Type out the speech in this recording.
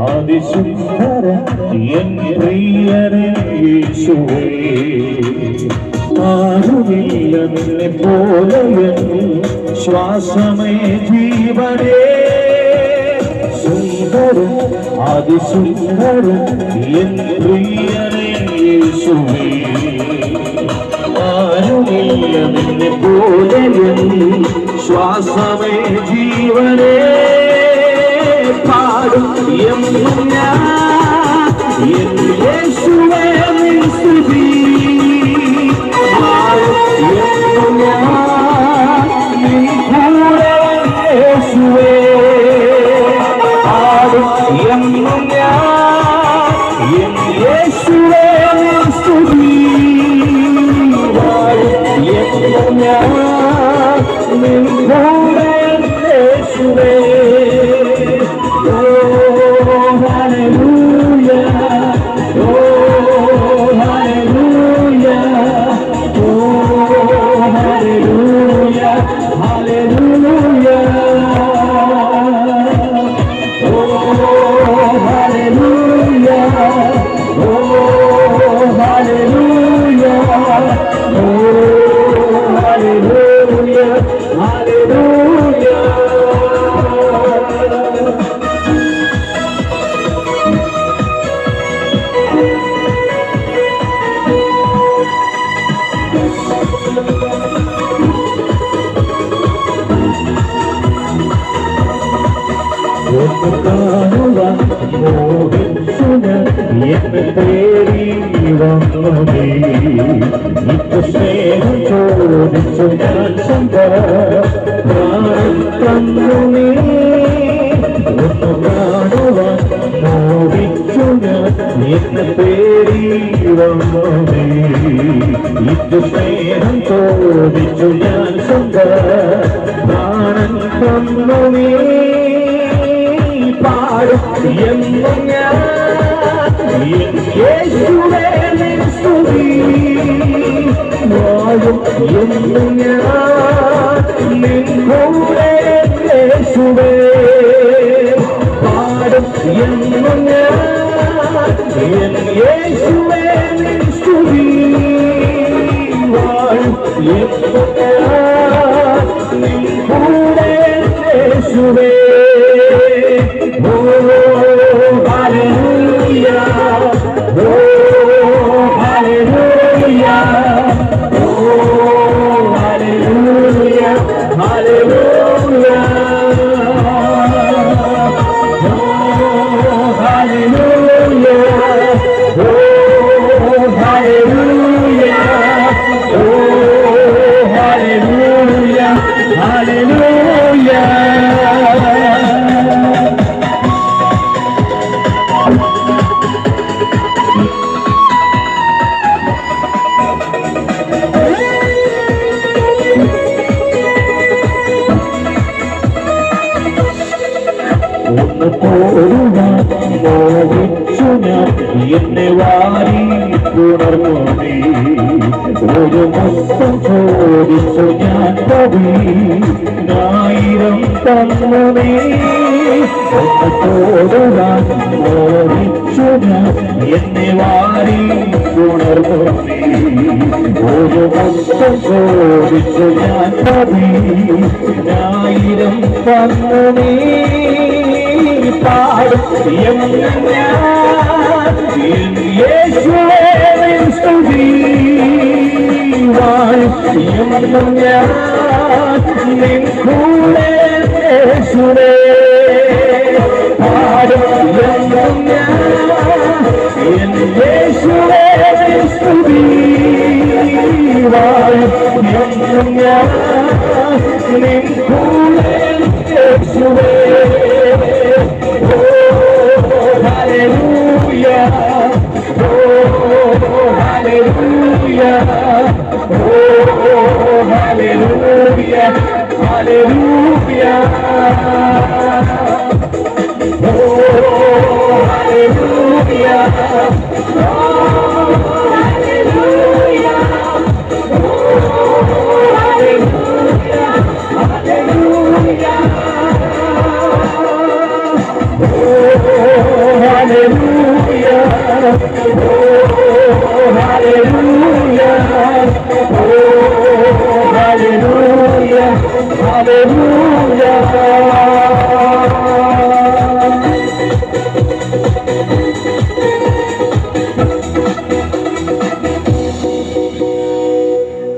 അതിസുന്ദരൻ N പ്രിയനേ യേശുവേ, ആരുമില്ല നിന്നെ പോലെ ശ്വാസമേ ജീവനേ. സുന്ദരൻ അതിസുന്ദരൻ എൻ പ്രിയനേ യേശുവേ, ആരുമില്ല നിന്നെ പോലെ ശ്വാസമേ ജീവനേ. പാടും എന്നും ഞാൻ എൻ യേശുവേ നിൻ സ്തുതി, പാടും എന്നും ഞാൻ നിൻ കൂടെ യേശുവേ, പാടും എന്നും ഞാൻ എൻ യേശുവേ നിൻ സ്തുതി, പാടും എന്നും ഞാൻ നിൻ കൂടെ യേശുവേ. സ്നേഹം ചോദിച്ചു ഞാൻ പ്രാണൻ തന്നു നീ, ഒന്ന് കാണുവാൻ മോഹിച്ചു ഞാൻ എന്നെ തേടി വന്നു നീ. ഇത് സ്നേഹം ചോദിച്ചു ഞാൻ പ്രാണൻ തന്നു നീ, പാടും എന്നും ഞാൻ യേശുവേ നിൻ സ്തുതി, വാഴും എന്നും ഞാൻ നിൻ കൂടെ യേശുവേ, പാടും എന്നും ഞാൻ യേശുവേ നിൻ സ്തുതി, വാഴും എന്നും ഞാൻ നിൻ കൂടെ യേശുവേ. മോഹിച്ചു ഞാൻ എന്നെ വാരി പുണർന്നു നീ, ഒരു മുത്തം ചോദിച്ചു ഞാൻ കവി, ആയിരം തന്നു നീ. ഒന്ന് തോടുവാൻ മോഹിച്ചു ഞാൻ എന്നെ വാരി പുണർന്നു നീ, ഒരു മുത്തം ചോദിച്ചു ഞാൻ കവി, ആയിരം തന്നു നീ. പാടും എന്നും ഞാൻ യേശുവേ നിൻ സ്തുതി, വാഴും എന്നും ഞാൻ നിൻ കൂടെ യേശുവേ, പാടും എന്നും ഞാൻ യേശുവേ നിൻ സ്തുതി, വാഴും എന്നും ഞാൻ നിൻ കൂടെ യേശുവേ. Hallelujah, oh, hallelujah, oh. hallelujah. Oh, hallelujah. Oh, hallelujah. Oh, hallelujah. Hallelujah. Oh, hallelujah. Oh, hallelujah. Oh, hallelujah. Hallelujah.